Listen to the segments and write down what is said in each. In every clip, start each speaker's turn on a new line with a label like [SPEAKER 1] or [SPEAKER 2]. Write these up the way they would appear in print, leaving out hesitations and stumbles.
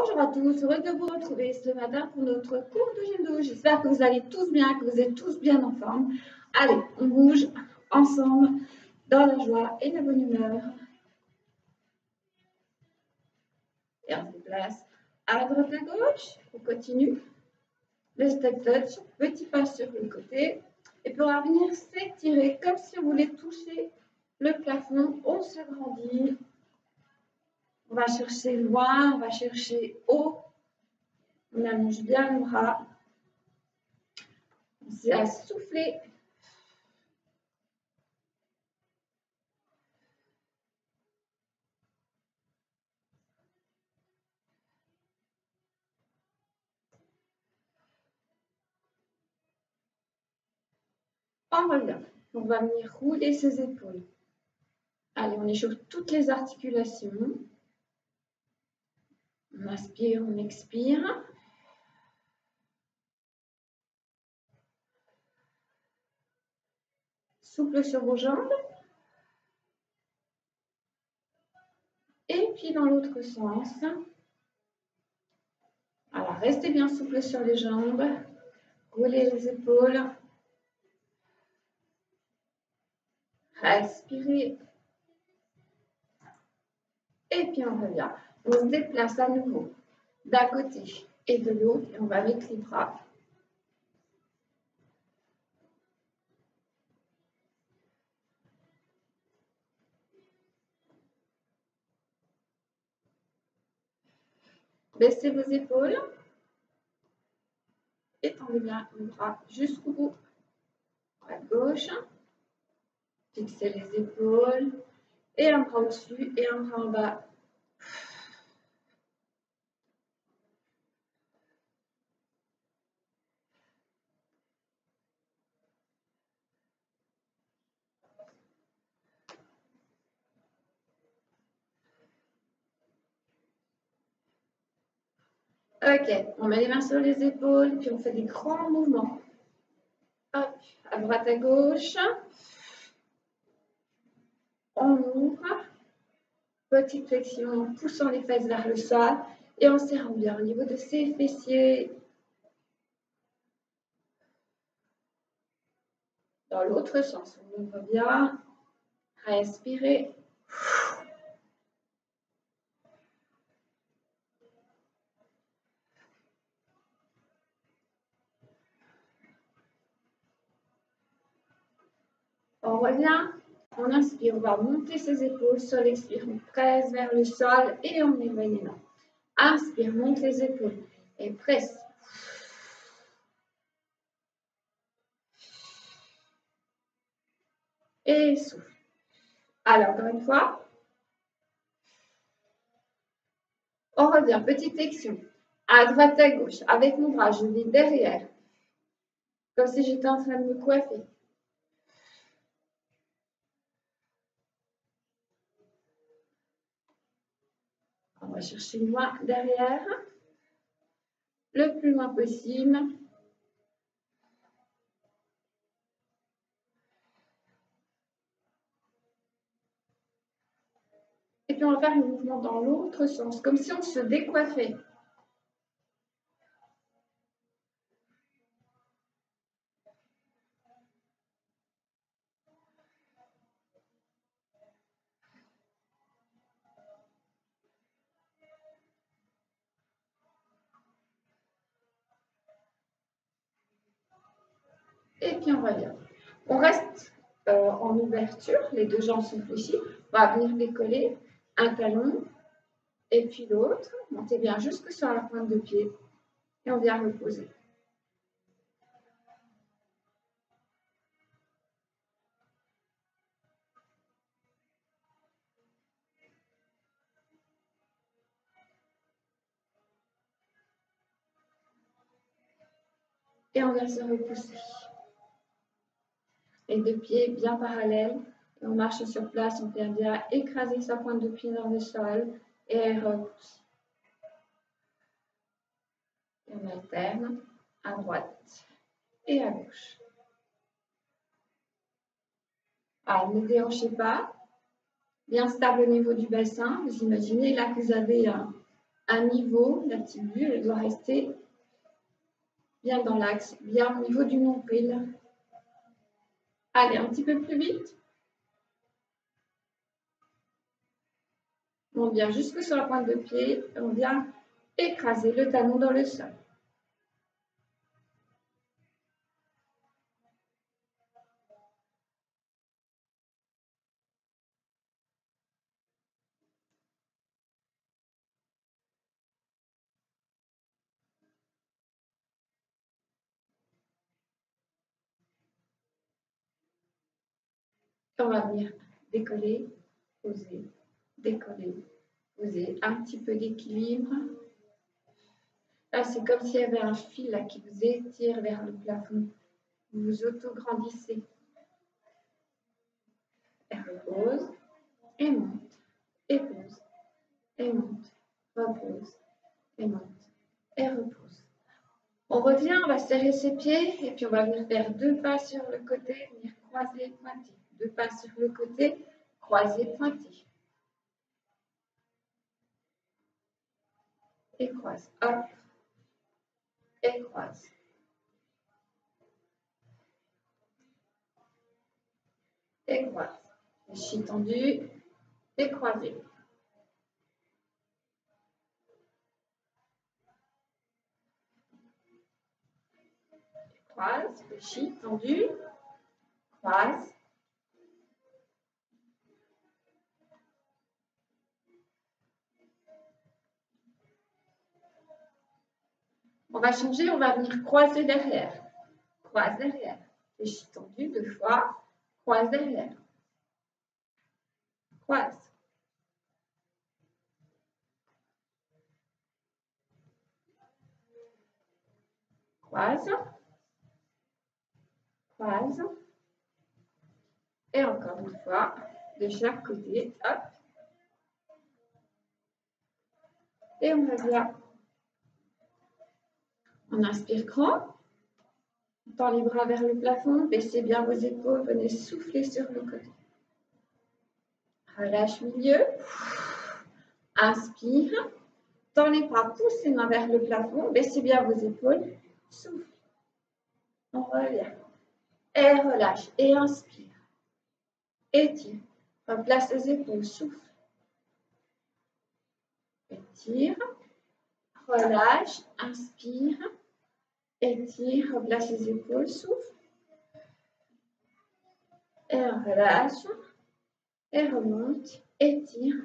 [SPEAKER 1] Bonjour à tous, heureux de vous retrouver ce matin pour notre cours de Judo. J'espère que vous allez tous bien, que vous êtes tous bien en forme. Allez, on bouge ensemble dans la joie et la bonne humeur. Et on se déplace à droite à gauche. On continue. Le step touch, petit pas sur le côté. Et puis on va venir s'étirer comme si on voulait toucher le plafond. On s'agrandit. On va chercher loin, on va chercher haut. On allonge bien le bras. On s'est à souffler. On revient. On va venir rouler ses épaules. Allez, on échauffe toutes les articulations. On inspire, on expire. Souple sur vos jambes. Et puis dans l'autre sens. Alors, restez bien souple sur les jambes. Roulez les épaules. Respirez. Et puis on revient. On se déplace à nouveau d'un côté et de l'autre. Et on va mettre les bras. Baissez vos épaules. Étendez bien le bras jusqu'au bout. À gauche. Fixez les épaules. Et un bras au-dessus et un bras en bas. Ok, on met les mains sur les épaules, puis on fait des grands mouvements. Hop, à droite, à gauche. On ouvre. Petite flexion en poussant les fesses vers le sol et en serrant bien au niveau de ses fessiers. Dans l'autre sens, on ouvre bien. Respirez. On revient. On inspire, on va monter ses épaules. Sur l'expire, on presse vers le sol et on éveille les mains. Inspire, monte les épaules et presse. Et souffle. Alors, encore une fois. On revient, petite flexion. À droite, à gauche. Avec mon bras, je vais derrière. Comme si j'étais en train de me coiffer. On va chercher loin derrière. Le plus loin possible. Et puis on va faire un mouvement dans l'autre sens, comme si on se décoiffait. Et puis on revient. On reste en ouverture, les deux jambes sont fléchies. On va venir décoller un talon et puis l'autre. Montez bien jusque sur la pointe de pied et on vient reposer. Et on vient se repousser. Les deux pieds bien parallèles. Et on marche sur place, on vient bien écraser sa pointe de pied dans le sol et repousse. Et on alterne à droite et à gauche. Alors, ne déhanchez pas. Bien stable au niveau du bassin. Vous imaginez là que vous avez à niveau, la tibule, elle doit rester bien dans l'axe, bien au niveau du nombril. Allez, un petit peu plus vite. On vient jusque sur la pointe de pied, on vient écraser le talon dans le sol. On va venir décoller, poser, décoller, poser, un petit peu d'équilibre. Là, c'est comme s'il y avait un fil là, qui vous étire vers le plafond. Vous vous auto-grandissez. Et repose, et monte, et pose, et monte, repose, et monte, et repose. On revient, on va serrer ses pieds, et puis on va venir faire 2 pas sur le côté, venir croiser, pointer. 2 pas sur le côté, croiser, pointer. Et croise, hop, et croise. Et croise. Chie tendue, et croisé. Croise, chie tendue, croise. On va changer, on va venir croiser derrière. Croise derrière. Chie tendue 2 fois, croise derrière. Croise. Croise. Croise. Et encore une fois, de chaque côté, hop. Et on revient. On inspire grand. On tend les bras vers le plafond, baissez bien vos épaules, venez souffler sur le côté. Relâche milieu. Inspire. Tend les bras, poussez les mains vers le plafond, baissez bien vos épaules. Souffle. On revient. Et relâche. Et inspire. Étire. Replace les épaules. Souffle. Étire. Relâche. Inspire. Étire. Replace les épaules. Souffle. Et relâche. Et remonte. Étire.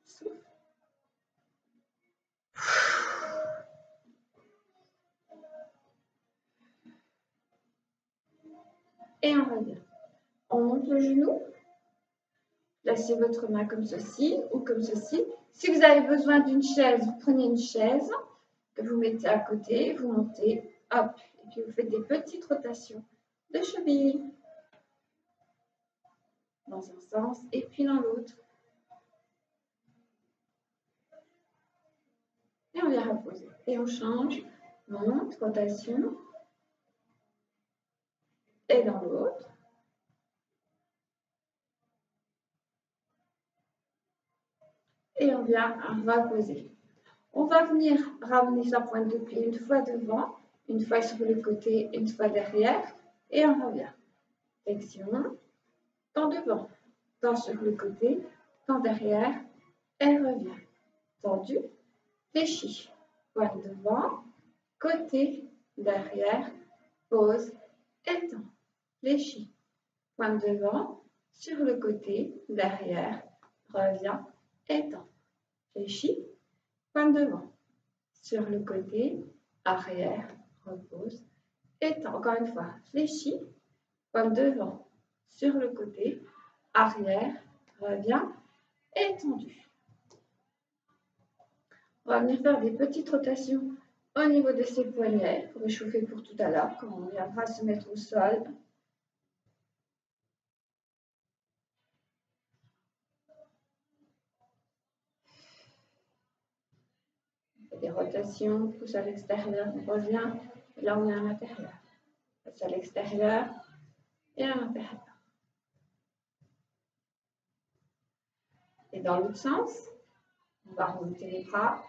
[SPEAKER 1] Souffle. Et on revient. On monte le genou. Placez votre main comme ceci ou comme ceci. Si vous avez besoin d'une chaise, vous prenez une chaise que vous mettez à côté, vous montez, hop, et puis vous faites des petites rotations de cheville dans un sens et puis dans l'autre. Et on vient reposer. Et on change, monte, rotation, et dans l'autre. Et on vient reposer. On va venir ramener sa pointe de pied une fois devant, une fois sur le côté, une fois derrière, et on revient. Flexion, tend devant, tend sur le côté, tend derrière, et revient. Tendu, fléchi, pointe devant, côté, derrière, pose, étend, fléchi, pointe devant, sur le côté, derrière, revient, étend, fléchi, pointe devant, sur le côté, arrière, repose, étend. Encore une fois, fléchi, pointe devant, sur le côté, arrière, revient, étendu. On va venir faire des petites rotations au niveau de ses poignets pour réchauffer pour tout à l'heure quand on viendra se mettre au sol. On fait des rotations, pousse à l'extérieur, on revient, et là on est à l'intérieur. Pousse à l'extérieur et à l'intérieur. Et dans l'autre sens, on va remonter les bras,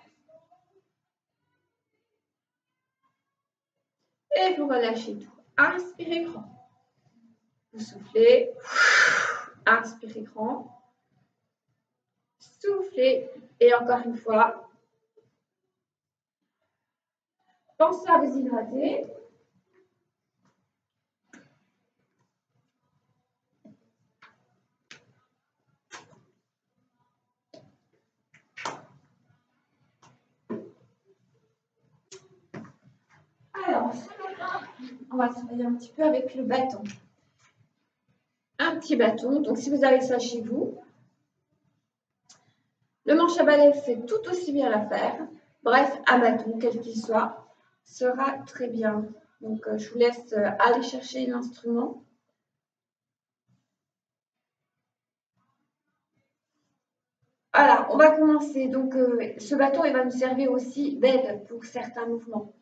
[SPEAKER 1] Et vous relâchez tout. Inspirez grand. Vous soufflez. Inspirez grand. Soufflez. Et encore une fois. Pensez à vous hydrater. Alors, on va travailler un petit peu avec le bâton. Un petit bâton. Donc, si vous avez ça chez vous, le manche à balai fait tout aussi bien l'affaire. Bref, un bâton, quel qu'il soit, sera très bien. Donc, je vous laisse aller chercher l'instrument. Voilà, on va commencer. Donc, ce bâton, il va nous servir aussi d'aide pour certains mouvements.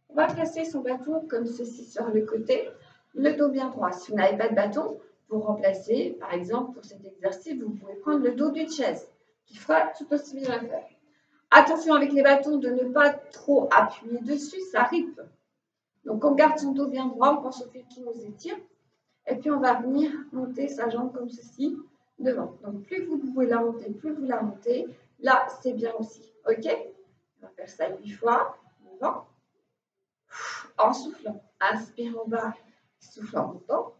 [SPEAKER 1] On va placer son bâton comme ceci sur le côté, le dos bien droit. Si vous n'avez pas de bâton, vous remplacez, par exemple, pour cet exercice, vous pouvez prendre le dos d'une chaise, qui fera tout aussi bien l'affaire. Attention avec les bâtons de ne pas trop appuyer dessus, ça ripe. Donc, on garde son dos bien droit, on pense au fil qui nous étire. Et puis, on va venir monter sa jambe comme ceci, devant. Donc, plus vous pouvez la monter, plus vous la montez. Là, c'est bien aussi. OK? On va faire ça 8 fois. Devant. En soufflant. Inspire en bas. Souffle en montant.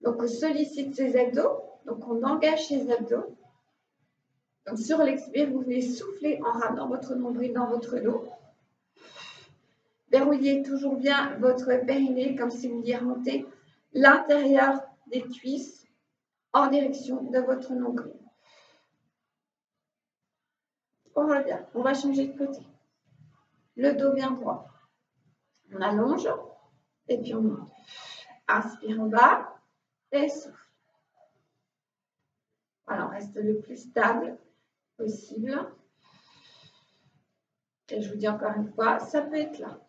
[SPEAKER 1] Donc, on sollicite ses abdos. Donc, on engage ses abdos. Donc, sur l'expire, vous venez souffler en ramenant votre nombril dans votre dos. Verrouillez toujours bien votre périnée comme si vous vouliez remonter l'intérieur des cuisses en direction de votre nombril. On revient. On va changer de côté. Le dos bien droit. On allonge et puis on monte. Inspire en bas et souffle. Voilà, on reste le plus stable possible. Et je vous dis encore une fois, ça peut être là.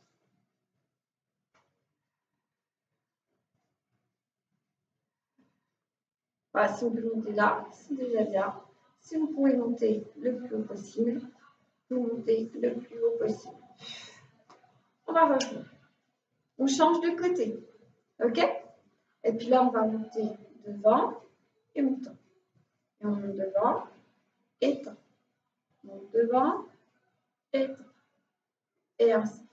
[SPEAKER 1] Voilà, si vous pouvez monter là, c'est déjà bien. Si vous pouvez monter le plus haut possible, vous montez le plus haut possible. On va revenir. On change de côté. OK? Et puis là, on va monter devant et montant. Et on monte devant et temps. On monte devant et temps. Et ainsi.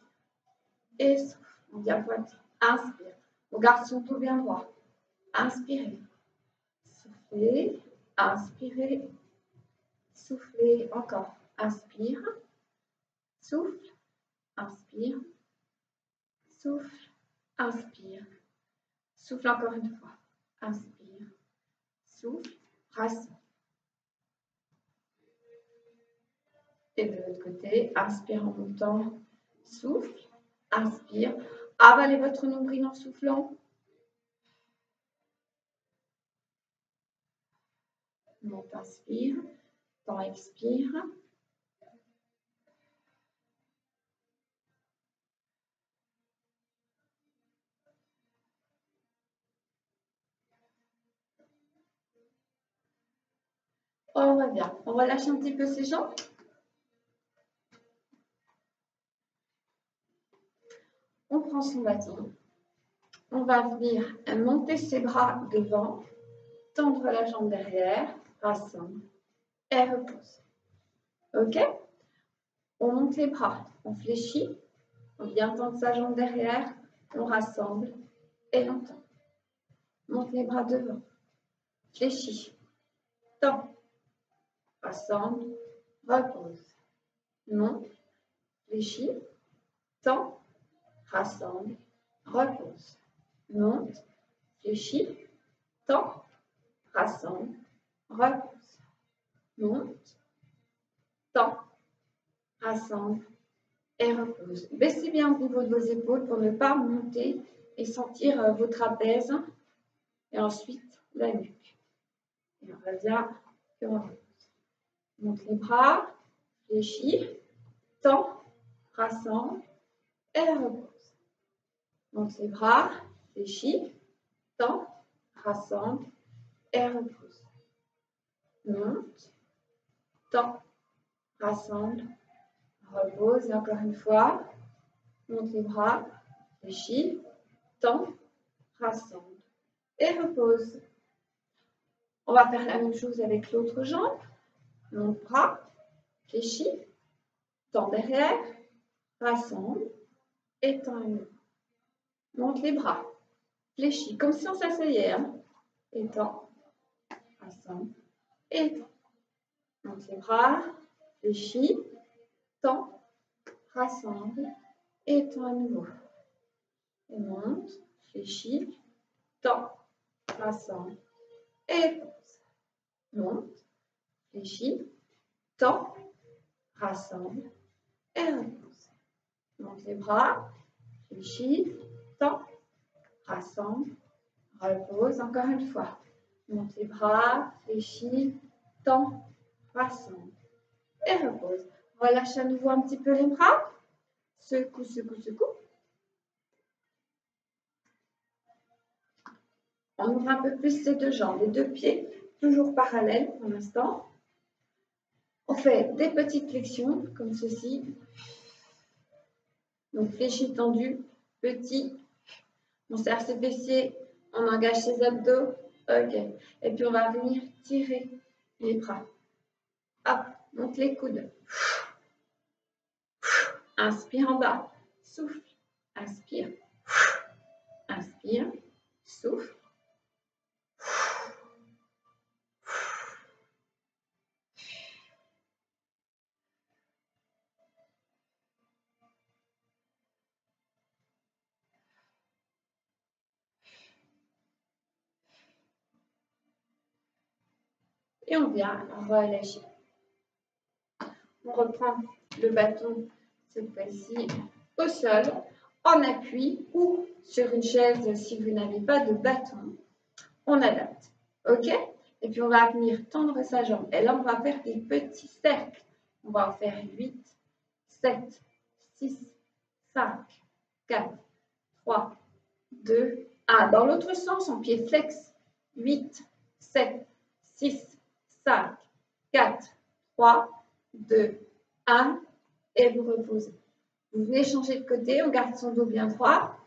[SPEAKER 1] Et souffle. On vient pointer. Inspire. On garde son dos bien droit. Inspirez. Soufflez. Inspirez. Soufflez. Encore. Inspire. Souffle. Inspire. Souffle. Inspire. Souffle encore une fois. Inspire. Souffle. Rassemble. Et de l'autre côté, inspire en montant. Souffle. Inspire. Avalez votre nombril en soufflant. Monte, inspire. Temps, expire. On revient. On va lâcher un petit peu ses jambes. On prend son bâton. On va venir monter ses bras devant, tendre la jambe derrière, rassemble et repose. OK? On monte les bras, on fléchit, on vient tendre sa jambe derrière, on rassemble et on tend. Monte les bras devant, fléchit, tend, rassemble, repose. Monte, fléchit, tend, rassemble, repose. Monte, fléchit, tend, rassemble, repose. Monte, tend, rassemble et repose. Baissez bien au niveau de vos épaules pour ne pas monter et sentir vos trapèzes. Et ensuite, la nuque. Et on revient et on repose. Monte les bras, fléchit, tend, rassemble et repose. Monte les bras, fléchit, tend, rassemble et repose. Monte, tend, rassemble, repose, et encore une fois, monte les bras, fléchis, tends, rassemble et repose. On va faire la même chose avec l'autre jambe. Monte bras, fléchis, tends derrière, rassemble et tends à nouveau. Monte les bras, fléchis, comme si on s'asseyait. Hein. Étends, rassemble, étends. Monte les bras, fléchis, tends, rassemble, étends à nouveau. Et monte, fléchis, tends, rassemble, et pose. Monte, fléchis, tends, rassemble, et repose. Monte les bras, fléchis, tends, rassemble, repose encore une fois. Monte les bras, fléchis, tends, rassemble et repose. Relâche à nouveau un petit peu les bras. Secoue, secoue, secoue. On ouvre un peu plus ces deux jambes, les deux pieds, toujours parallèles pour l'instant. On fait des petites flexions comme ceci. Donc fléchis tendu, petit. On serre ses fessiers, on engage ses abdos. Ok. Et puis on va venir tirer les bras. Hop, monte les coudes. Inspire en bas, souffle, inspire, inspire, souffle. Et on vient relâcher. On reprend le bâton, cette fois-ci, au sol, en appui ou sur une chaise si vous n'avez pas de bâton. On adapte. OK? Et puis on va venir tendre sa jambe. Et là, on va faire des petits cercles. On va en faire 8, 7, 6, 5, 4, 3, 2, 1. Dans l'autre sens, en pied flex. 8, 7, 6, 5, 4, 3, 2, 1. Et vous reposez. Vous venez changer de côté. On garde son dos bien droit.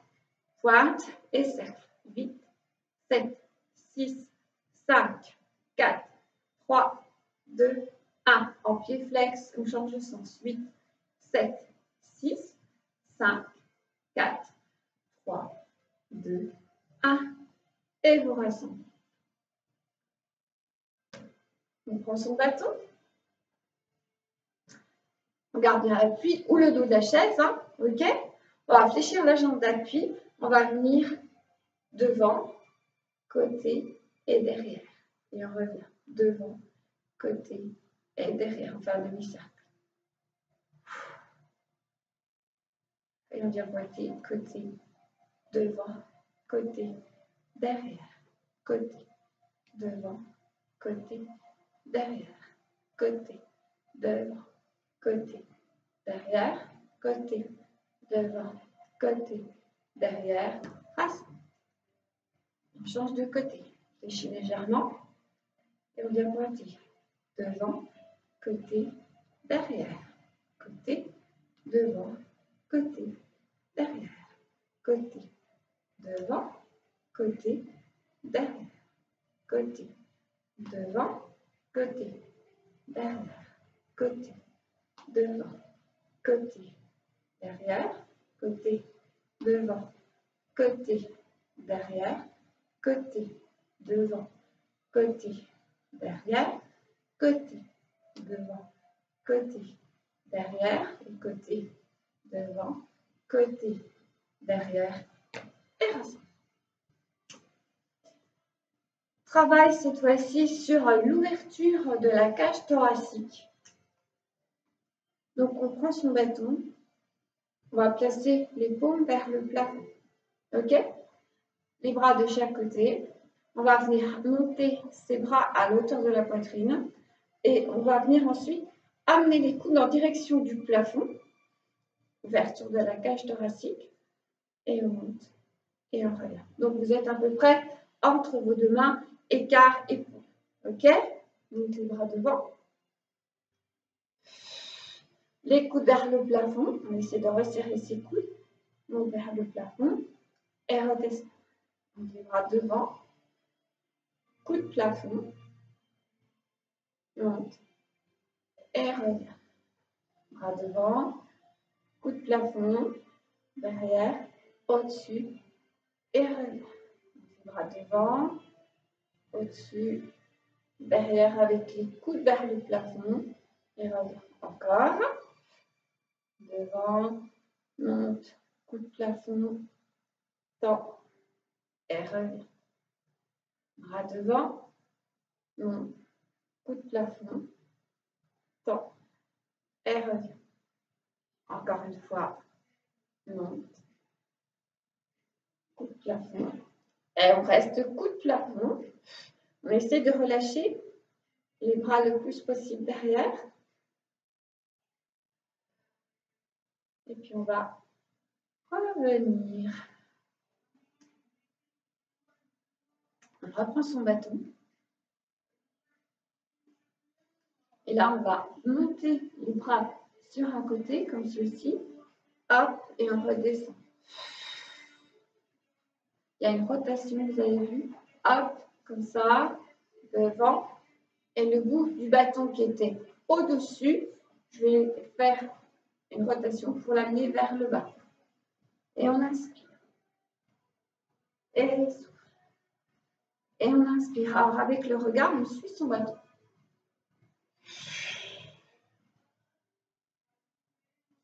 [SPEAKER 1] Pointe et cercle. 8, 7, 6, 5, 4, 3, 2, 1. En pied flex, on change de sens. 8, 7, 6, 5, 4, 3, 2, 1. Et vous rassemblez. On prend son bâton. On garde bien l'appui ou le dos de la chaise. Hein, ok? On va fléchir la jambe d'appui. On va venir devant, côté et derrière. Et on revient devant, côté et derrière. On fait un demi-cercle. Et on vient pointer côté, devant, côté, derrière, côté, devant, côté, derrière, côté, devant, côté, derrière, côté, devant, côté, derrière, rassemble. On change de côté, fléchis légèrement et on vient pointer devant, côté, derrière, côté, devant, côté, derrière, côté, devant, côté, derrière, côté, devant, côté, derrière, côté, devant, côté, derrière, côté, devant, côté, derrière, côté, devant, côté, derrière, côté, devant, côté, derrière, et côté, devant, côté, derrière, et rassemble. Travaille cette fois-ci sur l'ouverture de la cage thoracique. Donc on prend son bâton, on va placer les paumes vers le plafond. Ok? Les bras de chaque côté. On va venir monter ses bras à l'auteur de la poitrine et on va venir ensuite amener les coudes en direction du plafond. Ouverture de la cage thoracique et on monte et on revient. Donc vous êtes à peu près entre vos deux mains, écart épaule. Ok? Montez les bras devant. Les coudes vers le plafond. On essaie de resserrer ses coudes. Monte vers le plafond. Et redescend. Donc les bras devant. Coup de plafond. Monte. Et revient. Bras devant. Coup de plafond. Derrière. Au-dessus. Et revient. Bras devant. Au-dessus. Derrière avec les coudes vers le plafond. Et revient. Encore. Devant. Monte. Coup de plafond. Tend. Et revient. Bras devant. Monte. Coup de plafond. Tend. Et revient. Encore une fois. Monte. Coup de plafond. Et on reste coup de plafond. On essaie de relâcher les bras le plus possible derrière. Et puis on va revenir. On reprend son bâton. Et là, on va monter les bras sur un côté, comme ceci. Hop, et on redescend. Il y a une rotation, vous avez vu. Hop, comme ça, devant. Et le bout du bâton qui était au-dessus, je vais faire une rotation pour l'amener vers le bas. Et on inspire. Et souffle. Et on inspire. Alors, avec le regard, on suit son bâton.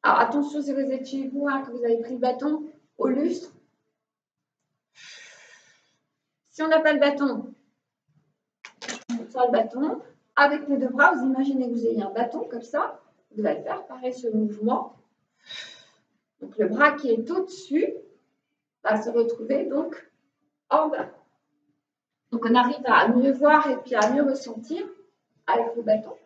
[SPEAKER 1] Alors, attention, si vous êtes chez vous, que vous avez pris le bâton au lustre. Si on n'a pas le bâton, on sort le bâton. Avec les deux bras, vous imaginez que vous ayez un bâton comme ça. Vous allez faire pareil ce mouvement. Donc, le bras qui est au-dessus va se retrouver donc en bas. Donc, on arrive à mieux voir et puis à mieux ressentir avec le bâton.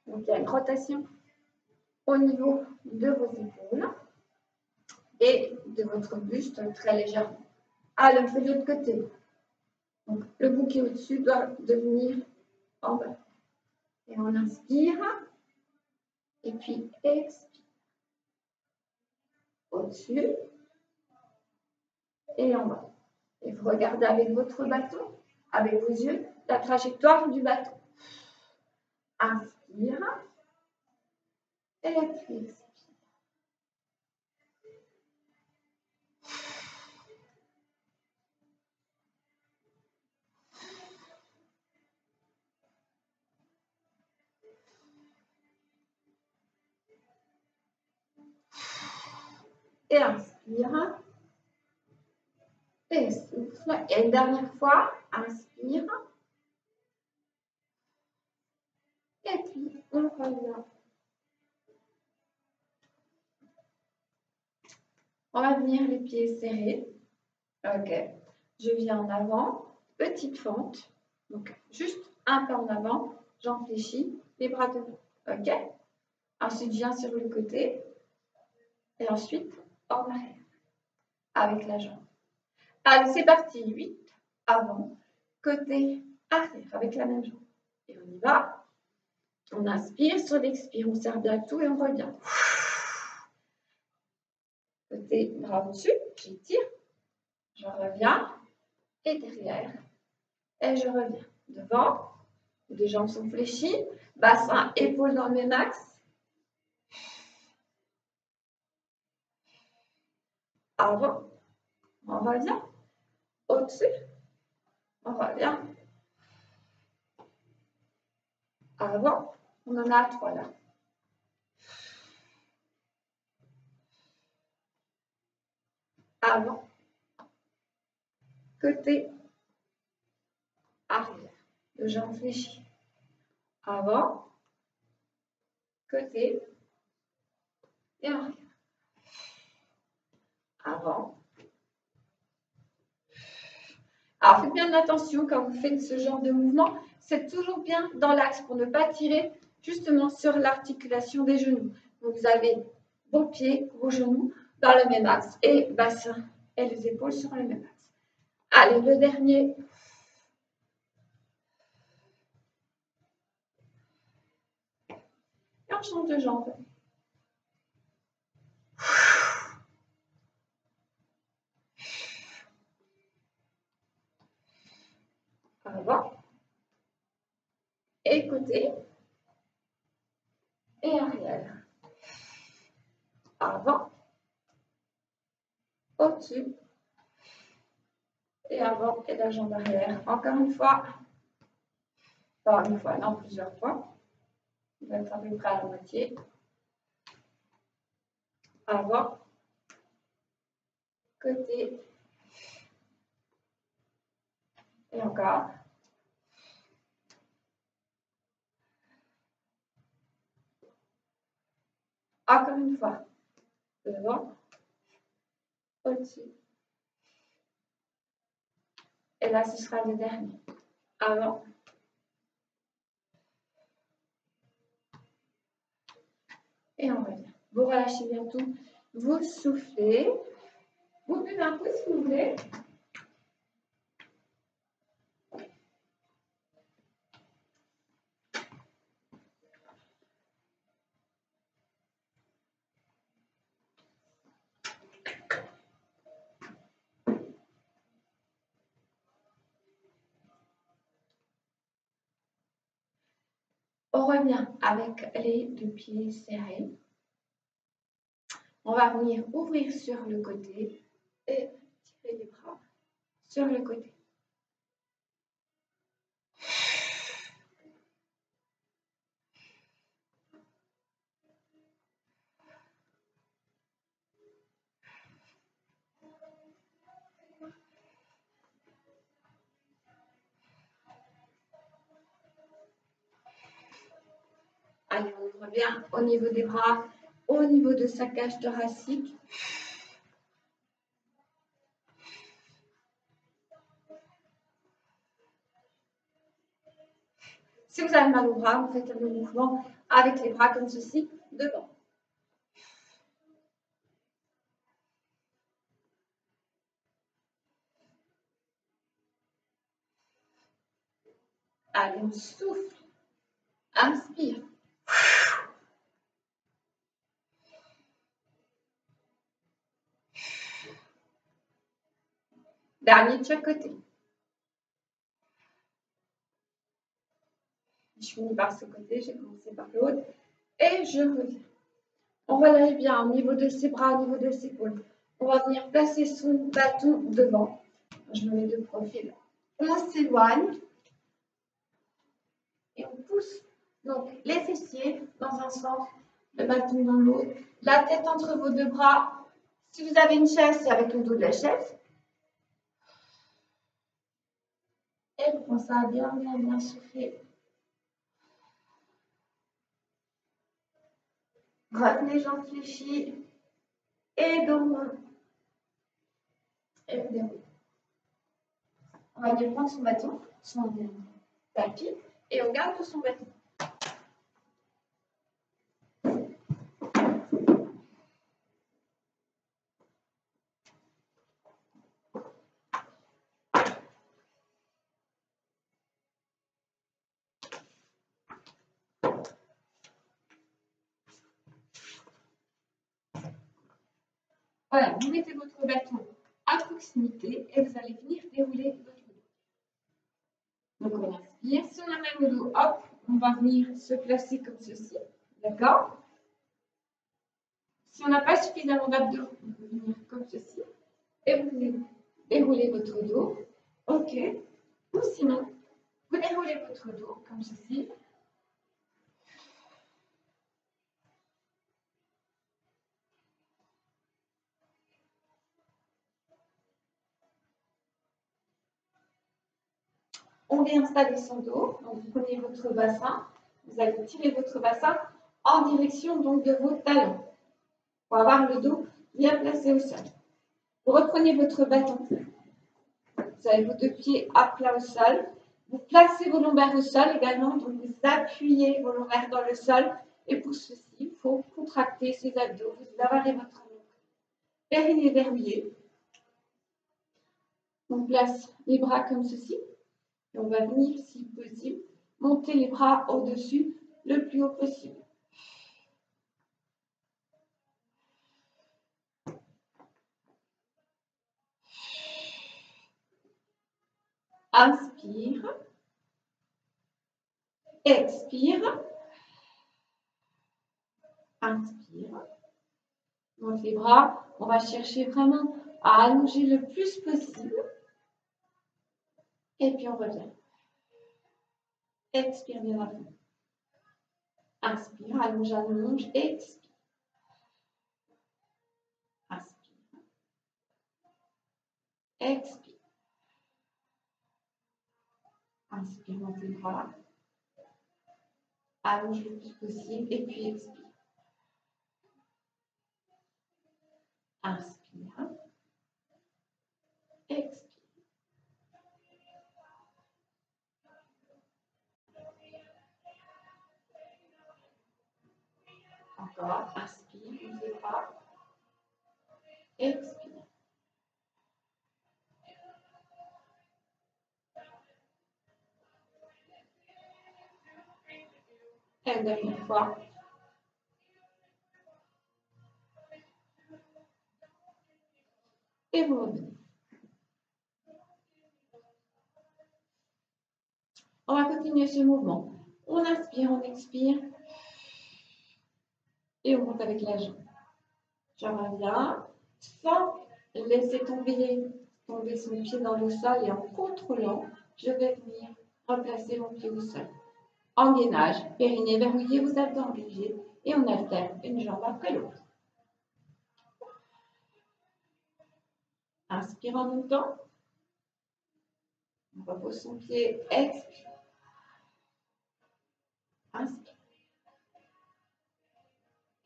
[SPEAKER 1] Donc, il y a une rotation au niveau de vos épaules et de votre buste très légèrement. Ah, le fait de l'autre côté. Donc, le bout qui est au-dessus doit devenir en bas. Et on inspire. Et puis, expire. Au-dessus. Et en bas. Et vous regardez avec votre bâton, avec vos yeux, la trajectoire du bâton. Inspire. Et puis, expire. Et inspire. Et souffle. Et une dernière fois, inspire. Et puis, on revient. On va venir les pieds serrés. Ok. Je viens en avant. Petite fente. Donc, juste un pas en avant. J'enfléchis. Les bras devant. Ok. Ensuite, je viens sur le côté. Et ensuite, en arrière. Avec la jambe. Allez, c'est parti. 8. Avant. Côté. Arrière. Avec la même jambe. Et on y va. On inspire. Sur l'expire, on serre bien tout et on revient. Côté bras au-dessus. J'étire. Je reviens. Et derrière. Et je reviens. Devant. Les deux jambes sont fléchies. Bassin, épaules dans le même axe. Avant. On revient. Au-dessus. On revient. Avant. On en a 3 là. Avant. Côté. Arrière. Deux jambes fléchies. Avant. Côté. Et arrière. Avant. Alors, faites bien attention quand vous faites ce genre de mouvement. C'est toujours bien dans l'axe pour ne pas tirer justement sur l'articulation des genoux. Donc, vous avez vos pieds, vos genoux dans le même axe et bassin et les épaules sur le même axe. Allez, le dernier. Et on change de jambe. Avant. Et côté. Et arrière. Avant. Au-dessus. Et avant et la jambe arrière. Encore une fois. Pas une fois, non, plusieurs fois. On va être à peu près à la moitié. Avant. Côté. Et encore. Encore une fois. Devant. Au-dessus. Et là, ce sera le dernier. Avant. Et on revient. Vous relâchez bien tout. Vous soufflez. Vous buvez un coup si vous voulez. On revient avec les deux pieds serrés. On va venir ouvrir sur le côté et tirer les bras sur le côté. Allez, on revient au niveau des bras, au niveau de sa cage thoracique. Si vous avez mal au bras, vous faites le mouvement avec les bras comme ceci, devant. Allez, on souffle. Inspire. Dernier de chaque côté. Je finis par ce côté, j'ai commencé par l'autre. Et je reviens. On relâche bien au niveau de ses bras, au niveau de ses épaules. On va venir placer son bâton devant. Je me mets de profil. On s'éloigne. Et on pousse donc les fessiers dans un sens, le bâton dans l'autre. La tête entre vos deux bras. Si vous avez une chaise, c'est avec le dos de la chaise. Et vous pensez à bien souffler. Retenez jambes fléchies. Et dos rond. Et vous déroulez. On va venir prendre son bâton, son tapis, et on garde son bâton. Voilà, vous mettez votre bâton à proximité et vous allez venir dérouler votre dos. Donc on inspire, si on a mal au dos, hop, on va venir se placer comme ceci, d'accord? Si on n'a pas suffisamment d'abdos, on peut venir comme ceci et vous venez dérouler votre dos, ok? Ou sinon, vous déroulez votre dos comme ceci. On vient installer son dos, donc vous prenez votre bassin, vous allez tirer votre bassin en direction donc de vos talons pour avoir le dos bien placé au sol. Vous reprenez votre bâton, vous avez vos deux pieds à plat au sol Vous placez vos lombaires au sol également, donc vous appuyez vos lombaires dans le sol. Et pour ceci, il faut contracter ses abdos. Vous avalez votre périnée verrouillé. On place les bras comme ceci. Et on va venir, si possible, monter les bras au-dessus le plus haut possible. Inspire. Expire. Inspire. Donc les bras, on va chercher vraiment à allonger le plus possible. Et puis on revient. Expire bien à fond. Inspire, allonge, allonge, expire. Inspire. Expire. Inspire dans tes bras. Allonge le plus possible et puis expire. Inspire. Expire. Encore. Inspire, on ne pas. Expire. Et une dernière fois. Et vous revenez. On va continuer ce mouvement. On inspire, on expire. Et on monte avec la jambe. Je reviens sans laisser tomber son pied dans le sol et en contrôlant, je vais venir replacer mon pied au sol. En gainage, périnée verrouillée, vous abdos engagés et on alterne une jambe après l'autre. Inspire en montant. On repose son pied, expire. Inspire.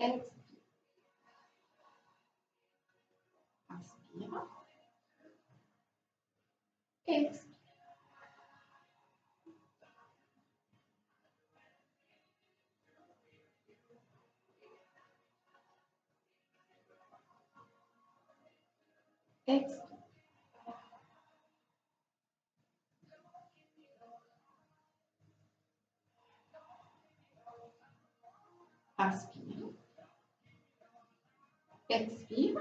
[SPEAKER 1] Expire. Inspire. Expire. Expire. Inspire. Expire.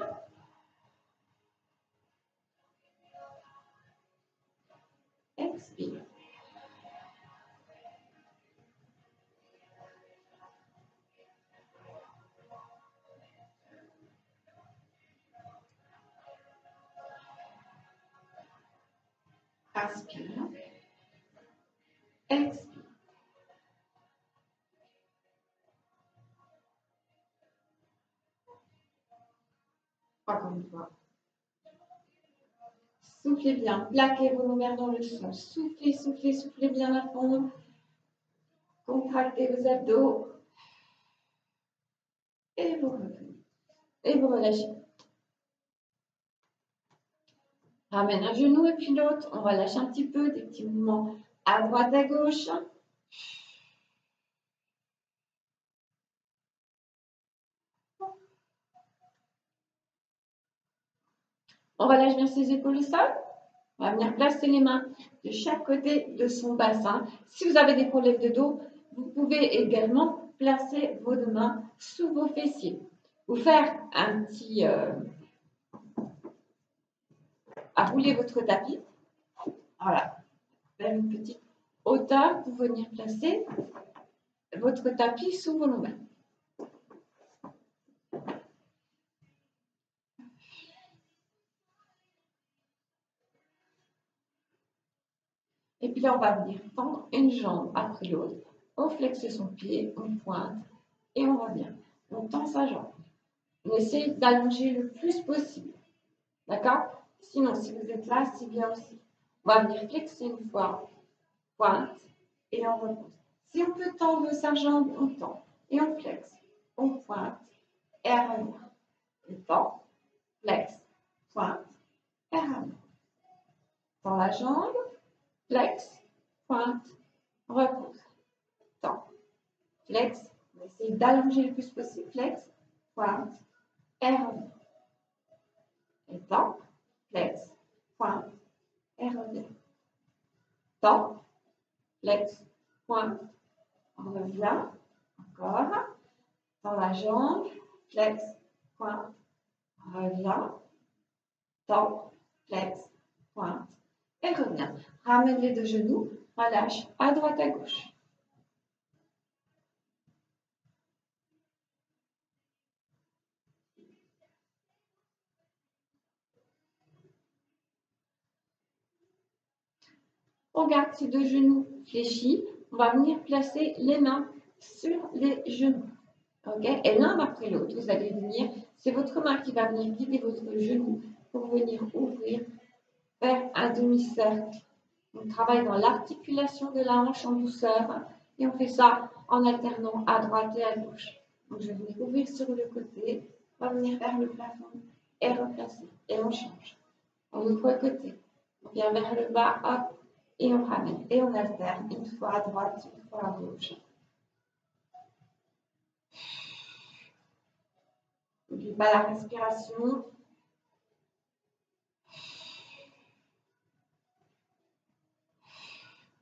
[SPEAKER 1] Expire. Inspire. Expire. Encore une fois. Soufflez bien, plaquez vos lombaires dans le sol. Soufflez, soufflez, soufflez bien à fond. Contractez vos abdos. Et vous revenez. Et vous relâchez. Ramène un genou et puis l'autre. On relâche un petit peu, des petits mouvements à droite, à gauche. On relâche bien ses épaules au sol. On va venir placer les mains de chaque côté de son bassin. Si vous avez des problèmes de dos, vous pouvez également placer vos deux mains sous vos fessiers. Vous faire un petit... à rouler votre tapis. Voilà. Vers une petite hauteur pour venir placer votre tapis sous vos lombaires. Et puis là, on va venir tendre une jambe après l'autre. On flexe son pied, on pointe et on revient. On tend sa jambe. On essaye d'allonger le plus possible. D'accord? Sinon, si vous êtes là, c'est bien aussi. On va venir flexer une fois, pointe et on repose. Si on peut tendre sa jambe, on tend et on flexe. On pointe et on revient. On tend, flex, pointe et revient. Tend la jambe, flex, pointe, repose. Tend, flex, on va essayer d'allonger le plus possible, flex, pointe, et revient. Et tend, flex, pointe, et revient. Tend, flex, pointe, on revient, encore. Tend la jambe, flex, pointe, revient. Tend, flex, pointe, et revient. Ramène les deux genoux, relâche à droite, à gauche. On garde ces deux genoux fléchis. On va venir placer les mains sur les genoux. Okay? Et l'un après l'autre, vous allez venir, c'est votre main qui va venir guider votre genou pour venir ouvrir vers un demi-cercle. On travaille dans l'articulation de la hanche en douceur et on fait ça en alternant à droite et à gauche. Donc je vais venir ouvrir sur le côté, on va venir vers le plafond et replacer. Et on change. On ouvre le côté, on vient vers le bas, hop, et on ramène. Et on alterne une fois à droite, une fois à gauche. N'oubliez pas la respiration.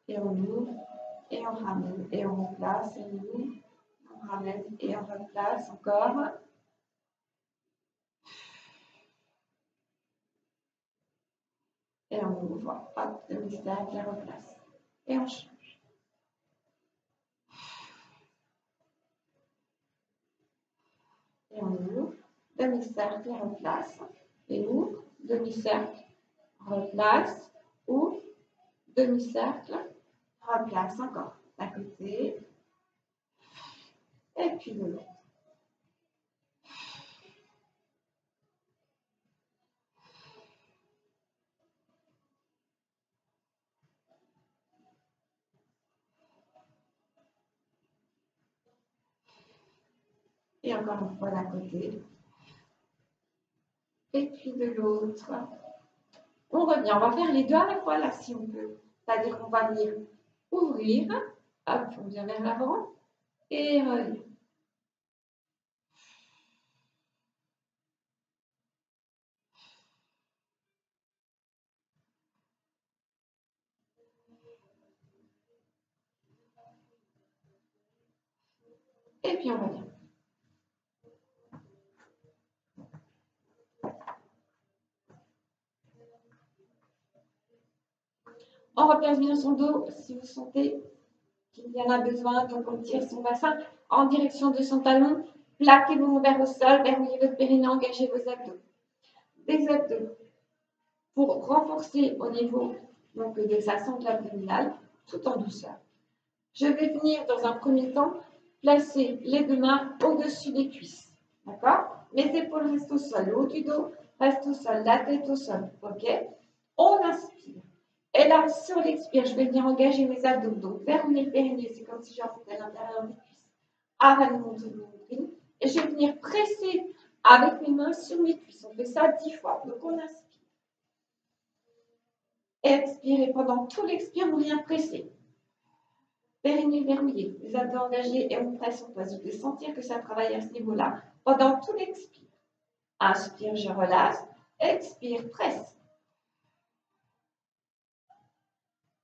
[SPEAKER 1] Et on ouvre, et on ramène, et on replace, et on ouvre, on ramène, et on replace encore. Et on ouvre, hop, le demi-cercle, et replace. Et on change. Et on ouvre, demi-cercle, et replace. Et ouvre, demi-cercle, replace, ouvre, demi-cercle, replace encore. D'un côté, et puis de l'autre. Et encore une fois d'un côté. Et puis de l'autre. On revient, on va faire les deux à la fois là si on peut. C'est-à-dire qu'on va venir ouvrir, hop, on vient vers l'avant et revient. Et puis on revient. On replace bien son dos si vous sentez qu'il y en a besoin. Donc on tire son bassin en direction de son talon. Plaquez-vous vers au sol, verrouillez votre périnée, engagez vos abdos. Des abdos pour renforcer au niveau donc, de sa sangle abdominale tout en douceur. Je vais venir dans un premier temps placer les deux mains au-dessus des cuisses. D'accord? Mes épaules restent au sol, le haut du dos reste au sol, la tête au sol. Ok? On inspire. Et là, sur l'expire, je vais venir engager mes abdos. Donc, verrouiller le périnée, c'est comme si j'en faisais à l'intérieur des cuisses. Avaler mon nombril. Et je vais venir presser avec mes mains sur mes cuisses. On fait ça 10 fois. Donc, on inspire. Expirez. Pendant tout l'expire, on vient presser. Périnée verrouillé, les abdos engagés et on presse, on pose. Vous devez sentir que ça travaille à ce niveau-là. Pendant tout l'expire. Inspire, je relâche. Expire, presse.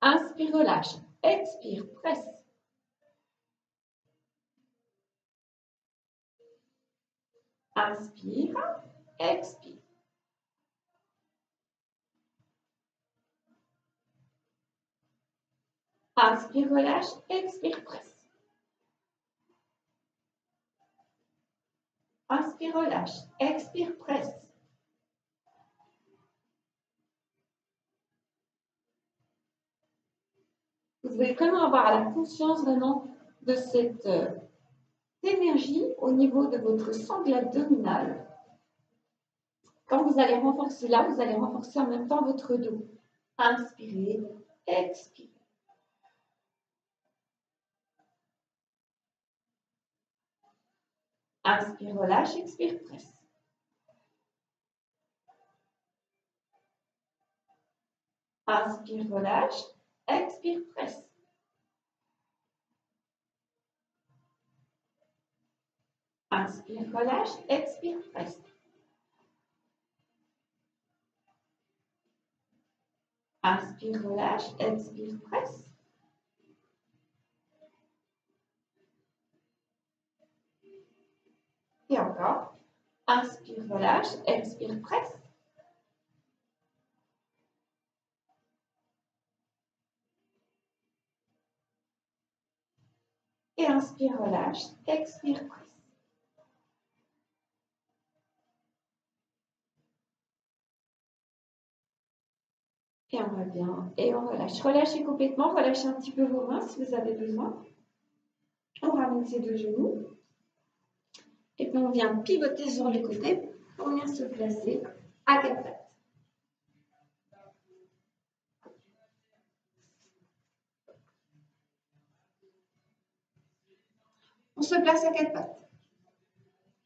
[SPEAKER 1] Inspire, relâche. Expire, presse. Inspire, expire. Inspire, relâche, expire, presse. Inspire, relâche, expire, presse. Vous devez vraiment avoir la conscience vraiment de cette énergie au niveau de votre sangle abdominale. Quand vous allez renforcer là, vous allez renforcer en même temps votre dos. Inspirez, expirez. Inspire, relâche, expire, presse. Inspire, relâche, expire, presse. Inspire, relâche, expire, presse. Inspire, relâche, expire, presse. Et encore. Inspire, relâche, expire, presse. Et inspire, relâche, expire, presse. Et on revient et on relâche. Relâchez complètement, relâchez un petit peu vos mains si vous avez besoin. On ramène ses deux genoux. Et puis on vient pivoter sur les côtés pour venir se placer à quatre pattes. On se place à quatre pattes.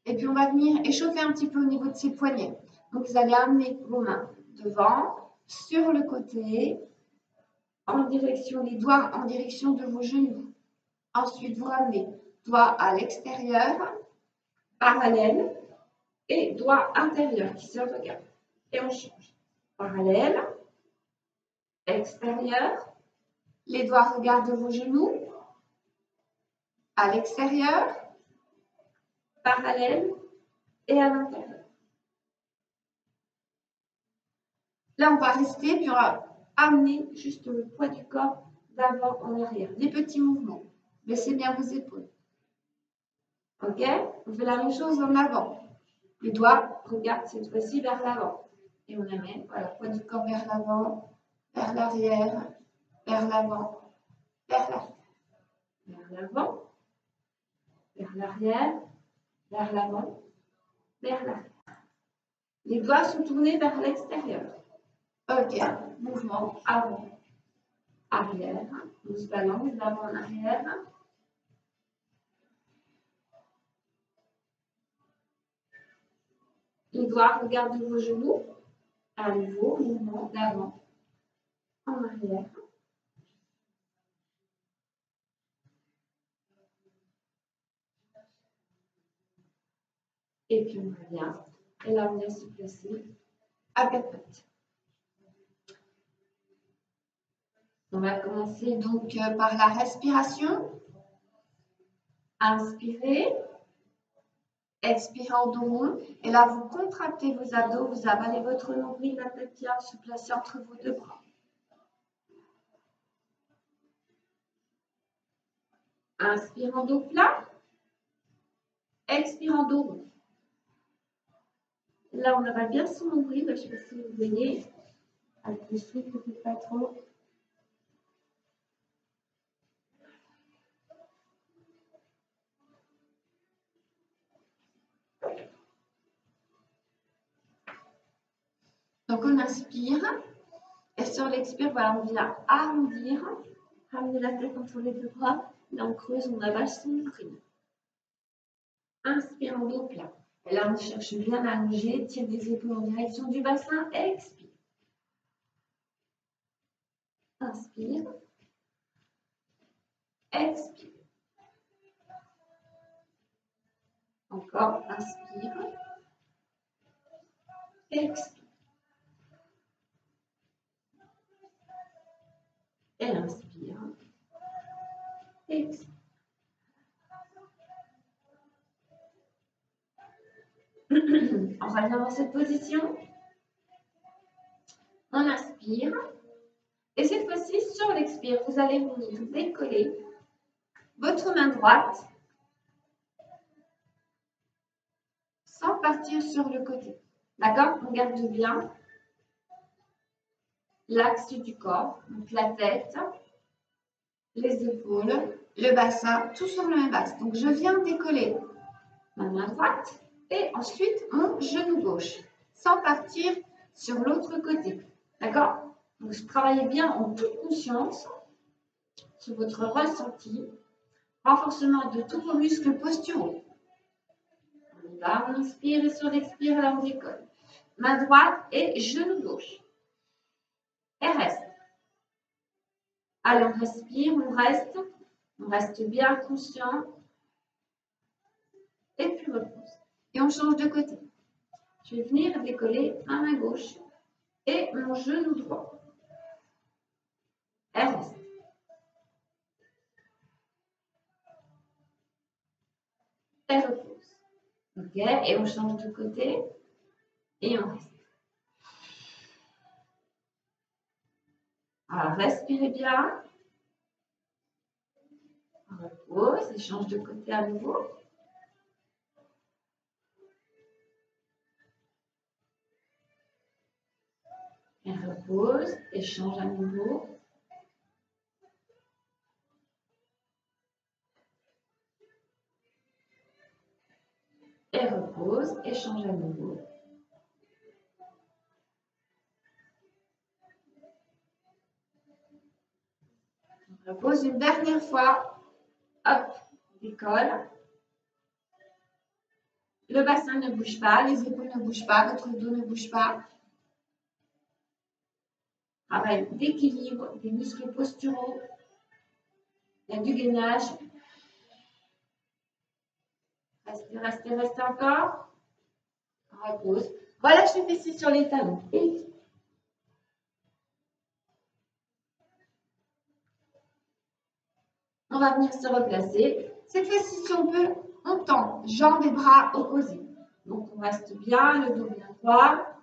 [SPEAKER 1] Et puis on va venir échauffer un petit peu au niveau de ses poignets. Donc vous allez amener vos mains devant, sur le côté, en direction, les doigts en direction de vos genoux. Ensuite, vous ramenez doigts à l'extérieur, parallèle, et doigts intérieurs qui se regardent. Et on change. Parallèle, extérieur, les doigts regardent vos genoux, à l'extérieur, parallèle et à l'intérieur. Là, on va rester, puis on va amener juste le poids du corps d'avant en arrière. Des petits mouvements. Baissez bien vos épaules. Ok? On fait la même chose en avant. Les doigts regardent cette fois-ci vers l'avant. Et on amène, voilà, poids du corps vers l'avant, vers l'arrière, vers l'avant, vers l'arrière. Vers l'avant, vers l'arrière, vers l'avant, vers l'arrière. Les doigts sont tournés vers l'extérieur. Ok, mouvement avant, arrière. On se balance d'avant en arrière. Les doigts regardent vos genoux. À nouveau, mouvement d'avant en arrière. Et puis on revient. Et là, on vient se placer à quatre pattes. On va commencer donc par la respiration. Inspirez. Expirez en dos rond. Et là, vous contractez vos abdos, vous avalez votre nombril, la tête vient se placer entre vos deux bras. Inspire en dos plat. Expire en dos rond. Là, on avale bien son nombril. Je ne sais pas si vous voyez. Avec le souffle, peut-être pas trop. Donc, on inspire. Et sur l'expire, voilà, on vient arrondir. Ramener la tête entre les deux bras. Là, on creuse, on avale son nombril. Inspire en dos plat. Et là, on cherche bien à allonger. Tire des épaules en direction du bassin. Expire. Inspire. Expire. Encore. Inspire. Expire. Et inspire. Expire. On revient dans cette position. On inspire. Et cette fois-ci, sur l'expire, vous allez venir décoller votre main droite sans partir sur le côté. D'accord? On garde bien l'axe du corps, donc la tête, les épaules, le bassin, tout sur le même axe. Donc, je viens décoller ma main droite et ensuite mon genou gauche, sans partir sur l'autre côté. D'accord? Donc, travaillez bien en toute conscience sur votre ressenti, renforcement de tous vos muscles posturaux. On y va, on inspire et sur l'expire, là on décolle. Main droite et genou gauche. Et reste. Allez, on respire, on reste bien conscient. et puis repose. Et on change de côté. Je vais venir décoller ma main gauche et mon genou droit. Elle reste. Elle repose. Ok, et on change de côté et on reste. Alors, respirez bien. On repose et change de côté à nouveau. Et repose et change à nouveau. Et repose et change à nouveau. On repose une dernière fois. Hop, décolle. Le bassin ne bouge pas, les épaules ne bougent pas, votre dos ne bouge pas. Travail d'équilibre, des muscles posturaux. Il y a du gainage. Restez, restez, restez encore. Repose. Relâche les fessiers sur les talons. Et on va venir se replacer. Cette fois-ci, si on peut, on tend jambes et bras opposés. Donc, on reste bien, le dos bien droit.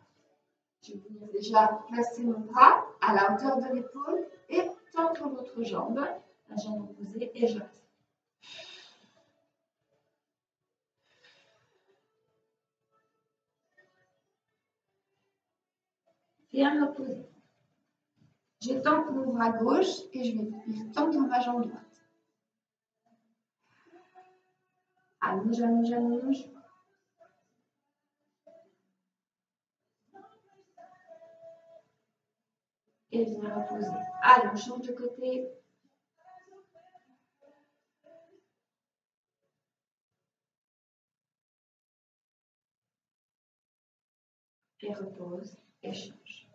[SPEAKER 1] Je vais venir déjà placer mon bras à la hauteur de l'épaule et tendre l'autre jambe, la jambe opposée, et je reste. Bien reposé. Je tends mon bras gauche et je vais venir tendre ma jambe droite. Allonge, allonge, allonge. Et viens reposer. Allez, on change de côté. Et repose et change.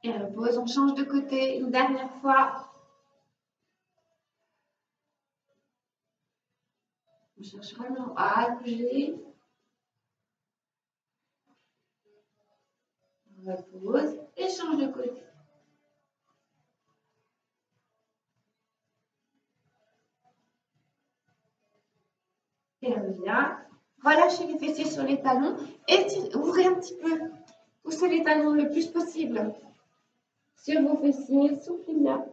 [SPEAKER 1] Et repose, on change de côté une dernière fois. On cherche vraiment à allonger. On repose et change de côté. Et revient. Relâchez les fessiers sur les talons et ouvrez un petit peu. Poussez les talons le plus possible sur vos fessiers. Soufflez bien.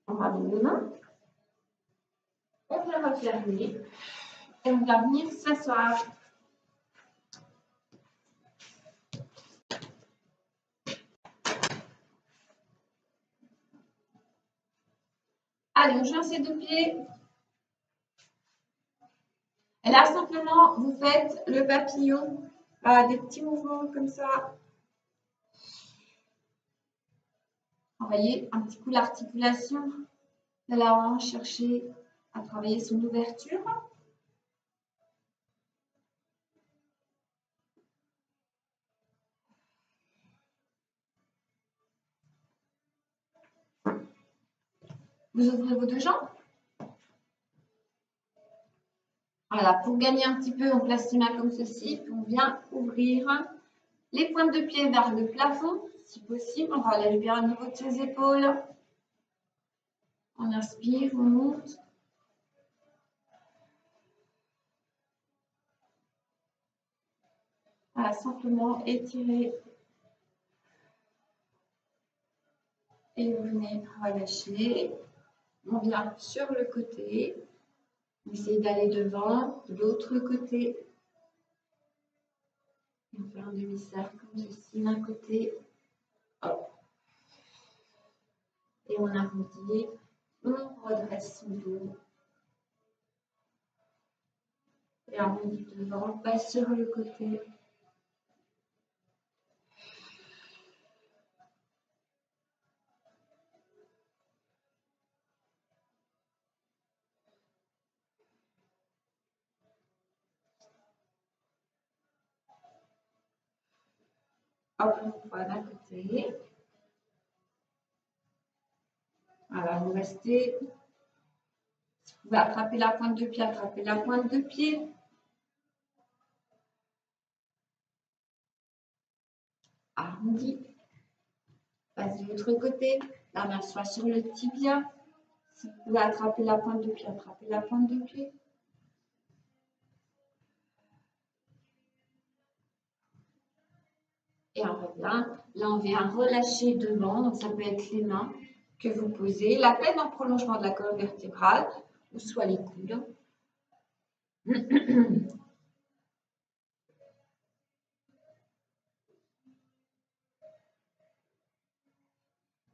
[SPEAKER 1] On ramène les mains. On vient refermer. Et on va venir s'asseoir. Allez, on joint ses deux pieds. Et là, simplement, vous faites le papillon. Des petits mouvements comme ça. Travaillez un petit coup l'articulation de la hanche. Cherchez à travailler son ouverture. Vous ouvrez vos deux jambes. Voilà, pour gagner un petit peu, on place les mains comme ceci, puis on vient ouvrir les pointes de pied vers le plafond, si possible. On relève bien au niveau de ses épaules. On inspire, on monte. Voilà, simplement étirer. Et vous venez relâcher. On vient sur le côté. Essayez d'aller devant, de l'autre côté. On fait un demi-cercle comme ceci d'un côté. Hop. Et on arrondit. On redresse son dos. Et arrondit devant, passe sur le côté. Encore une fois d'un côté. Voilà, vous restez. Vous pouvez attraper la pointe de pied, attraper la pointe de pied. Arrondi. Passe de l'autre côté. La main soit sur le tibia. Si vous pouvez attraper la pointe de pied, attrapez la pointe de pied. Et on revient. Là, on vient relâcher devant. Donc, ça peut être les mains que vous posez. La tête en prolongement de la colonne vertébrale, ou soit les coudes.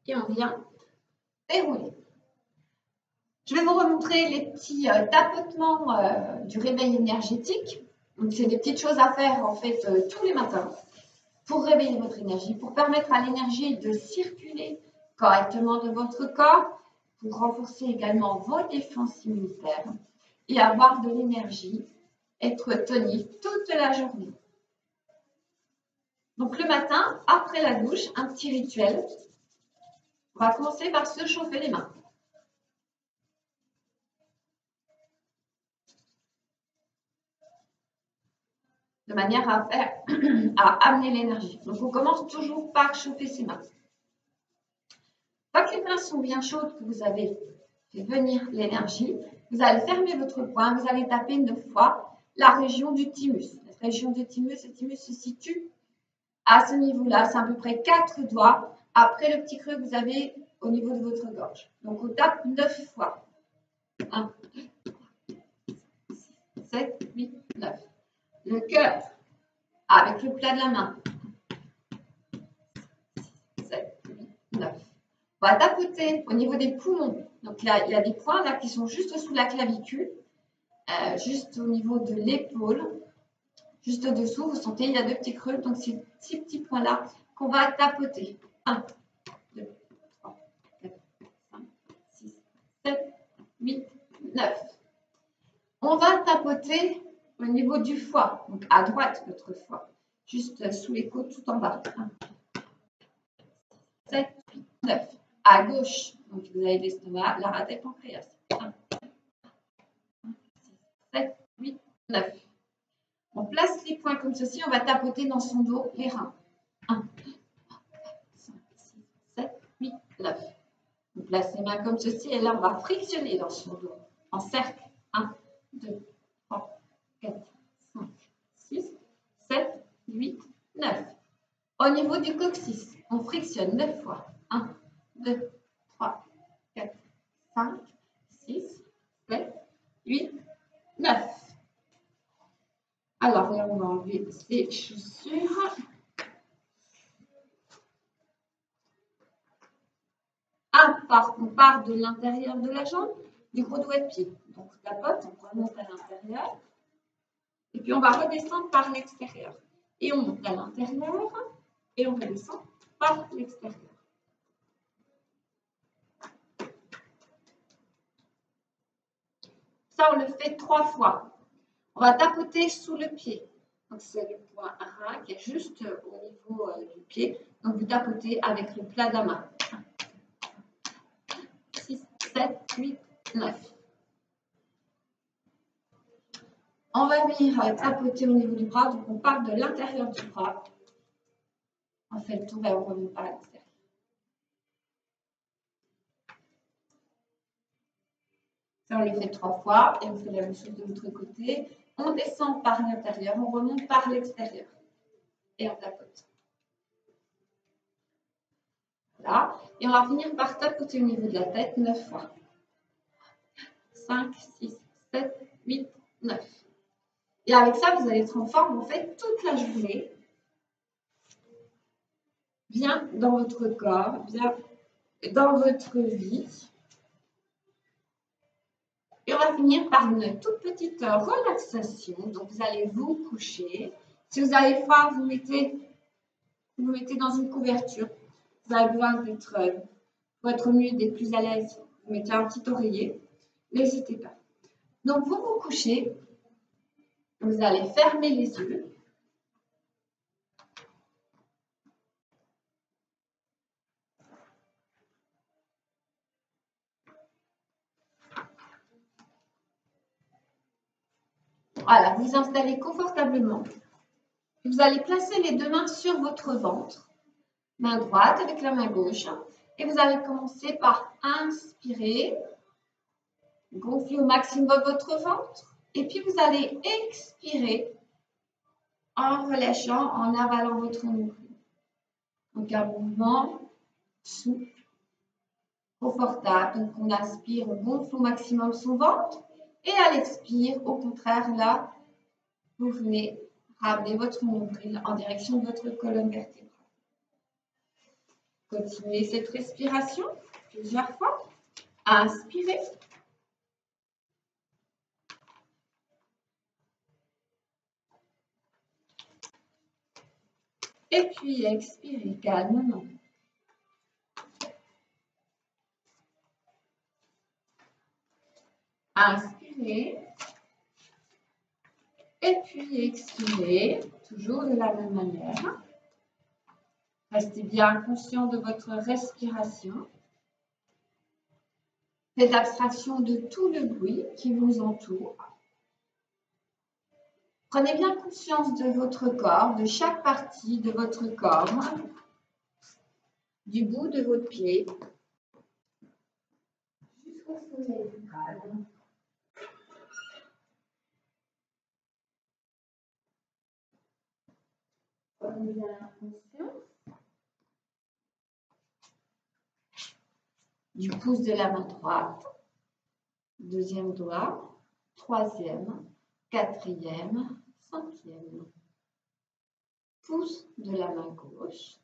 [SPEAKER 1] Et on vient dérouler. Je vais vous remontrer les petits tapotements du réveil énergétique. C'est des petites choses à faire en fait tous les matins pour réveiller votre énergie, pour permettre à l'énergie de circuler correctement dans votre corps, pour renforcer également vos défenses immunitaires et avoir de l'énergie, être tonique toute la journée. Donc le matin, après la douche, un petit rituel. On va commencer par se chauffer les mains. De manière à amener l'énergie. Donc, on commence toujours par chauffer ses mains. Une fois que les mains sont bien chaudes, que vous avez fait venir l'énergie, vous allez fermer votre poing, vous allez taper 9 fois la région du thymus. La région du thymus, le thymus se situe à ce niveau-là, c'est à peu près 4 doigts après le petit creux que vous avez au niveau de votre gorge. Donc, on tape 9 fois. 1, 2, 3, 6, 7, 8, 9. Le cœur, avec le plat de la main. 7, 8, 9. On va tapoter au niveau des poumons. Donc là, il y a des points là qui sont juste sous la clavicule, juste au niveau de l'épaule, juste au-dessous. Vous sentez, il y a 2 petits creux. Donc, c'est ces petits points-là qu'on va tapoter. 1, 2, 3, 4, 5, 6, 7, 8, 9. On va tapoter au niveau du foie, donc à droite votre foie, juste sous les côtes tout en bas. 1, 7, 8, 9. À gauche, donc vous avez l'estomac, la rate et le pancréas. 1, 6, 7, 8, 9. On place les poings comme ceci, on va tapoter dans son dos les reins. 1, 2, 3, 4, 5, 6, 7, 8, 9. On place les mains comme ceci et là on va frictionner dans son dos en cercle. 1, 2, 3, 4, 5, 6, 7, 8, 9. Au niveau du coccyx, on frictionne 9 fois. 1, 2, 3, 4, 5, 6, 7, 8, 9. Alors là, on va enlever ces chaussures. On part de l'intérieur de la jambe, du gros doigt de pied. Donc, on tapote, on remonte à l'intérieur. Et puis, on va redescendre par l'extérieur. Et on monte à l'intérieur et on redescend par l'extérieur. Ça, on le fait 3 fois. On va tapoter sous le pied. Donc, c'est le point ras qui est juste au niveau du pied. Donc, vous tapotez avec le plat de la main. 6, 7, 8, 9. On va venir tapoter au niveau du bras. Donc, on part de l'intérieur du bras. On fait le tour et on remonte par l'extérieur. Ça, on le fait 3 fois et on fait la même chose de l'autre côté. On descend par l'intérieur, on remonte par l'extérieur. Et on tapote. Voilà. Et on va finir par tapoter au niveau de la tête 9 fois. 5, 6, 7, 8, 9. Et avec ça, vous allez être en forme, en fait, toute la journée. Bien dans votre corps, bien dans votre vie. Et on va finir par une toute petite relaxation. Donc, vous allez vous coucher. Si vous avez froid, vous mettez dans une couverture. Vous avez besoin d'être, pour être mieux, d'être plus à l'aise, vous mettez un petit oreiller. N'hésitez pas. Donc, vous vous couchez. Vous allez fermer les yeux. Voilà, vous vous installez confortablement. Vous allez placer les deux mains sur votre ventre, main droite avec la main gauche. Et vous allez commencer par inspirer, gonfler au maximum votre ventre. Et puis vous allez expirer en relâchant, en avalant votre nombril. Donc un mouvement souple, confortable. Donc on inspire, on gonfle au maximum son ventre. Et à l'expire, au contraire, là, vous venez ramener votre nombril en direction de votre colonne vertébrale. Continuez cette respiration plusieurs fois. Inspirez. Et puis expirez calmement. Inspirez. Et puis expirez, toujours de la même manière. Restez bien conscient de votre respiration. Faites abstraction de tout le bruit qui vous entoure. Prenez bien conscience de votre corps, de chaque partie de votre corps, du bout de votre pied jusqu'au sommet du crâne. Prenez bien conscience du pouce de la main droite, deuxième doigt, troisième, quatrième, cinquième. Pouce de la main gauche,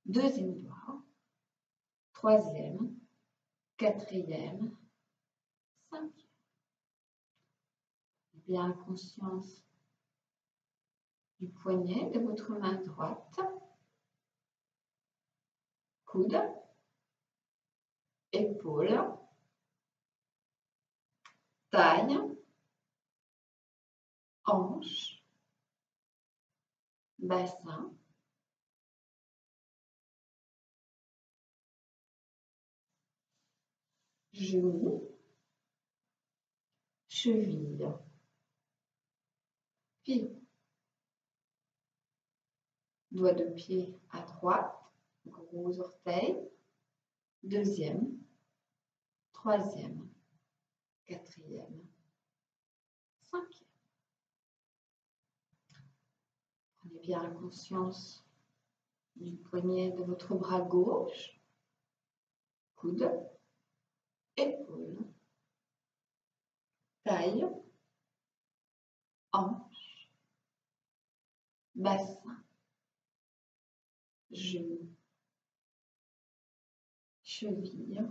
[SPEAKER 1] deuxième doigt, troisième, quatrième, cinquième. Bien conscience du poignet de votre main droite, coude, épaule, taille, hanche, bassin, genou, cheville, pied, doigt de pied à droite, gros orteil, deuxième, troisième, quatrième, cinquième. Prenez bien conscience du poignet de votre bras gauche, coude, épaule, taille, hanche, bassin, genou, cheville,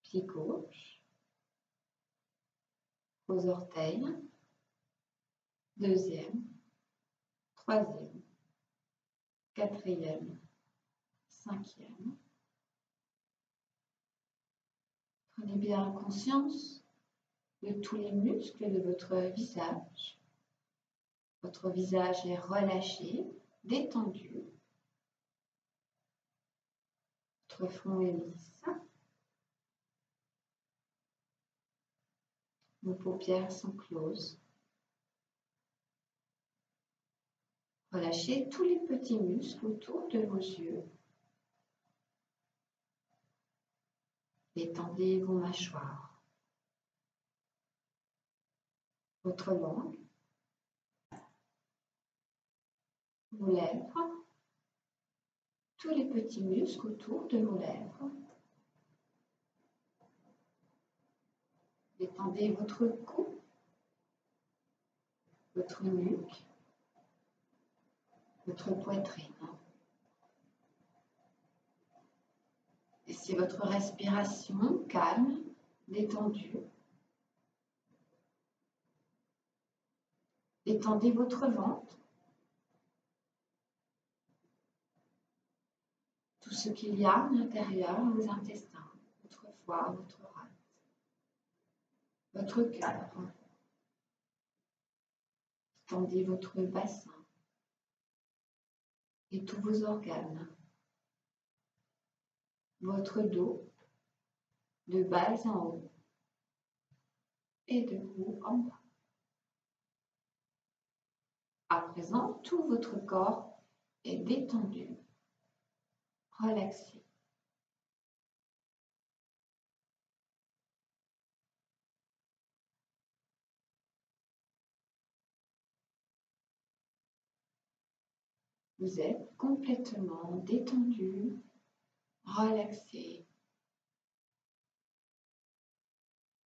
[SPEAKER 1] pied gauche, gros orteil, deuxième, troisième, quatrième, cinquième. Prenez bien conscience de tous les muscles de votre visage. Votre visage est relâché, détendu. Votre front est lisse. Vos paupières sont closes. Relâchez tous les petits muscles autour de vos yeux. Détendez vos mâchoires, votre langue, vos lèvres, tous les petits muscles autour de vos lèvres. Détendez votre cou, votre nuque, votre poitrine. Laissez votre respiration calme, détendue. Détendez votre ventre. Tout ce qu'il y a à l'intérieur, vos intestins, votre foie, votre rate, votre cœur. Détendez votre bassin et tous vos organes. Votre dos, de bas en haut et de haut en bas. À présent, tout votre corps est détendu, relaxé. Vous êtes complètement détendu, relaxé.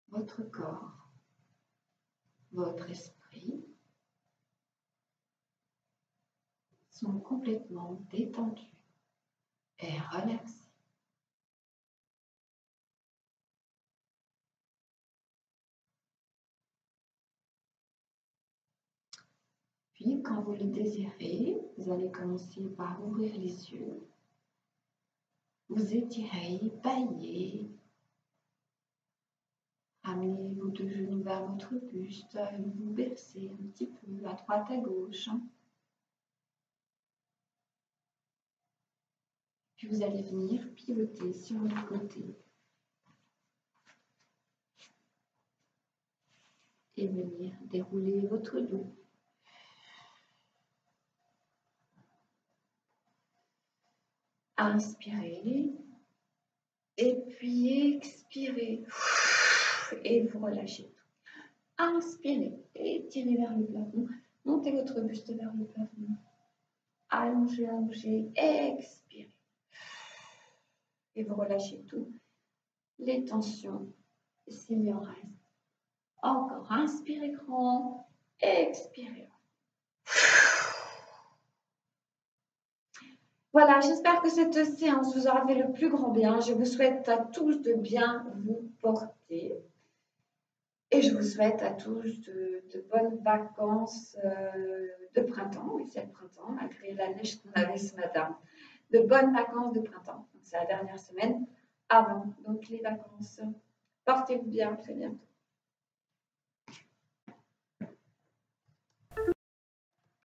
[SPEAKER 1] Votre corps, votre esprit sont complètement détendus et relaxés. Puis, quand vous le désirez, vous allez commencer par ouvrir les yeux, vous étirer, bailler, ramenez vos deux genoux vers votre buste, vous bercez un petit peu à droite, à gauche. Puis vous allez venir pivoter sur le côté et venir dérouler votre dos. Inspirez et puis expirez et vous relâchez tout. Inspirez et tirez vers le plafond. Montez votre buste vers le plafond. Allongez, allongez, expirez. Et vous relâchez tout. Les tensions, s'il y en reste. Encore, inspirez grand, expirez. Voilà, j'espère que cette séance vous aura fait le plus grand bien. Je vous souhaite à tous de bien vous porter. Et je vous souhaite à tous de bonnes vacances de printemps. Oui, c'est le printemps, malgré la neige qu'on avait ce matin. De bonnes vacances de printemps. C'est la dernière semaine avant donc les vacances. Portez-vous bien, très bientôt.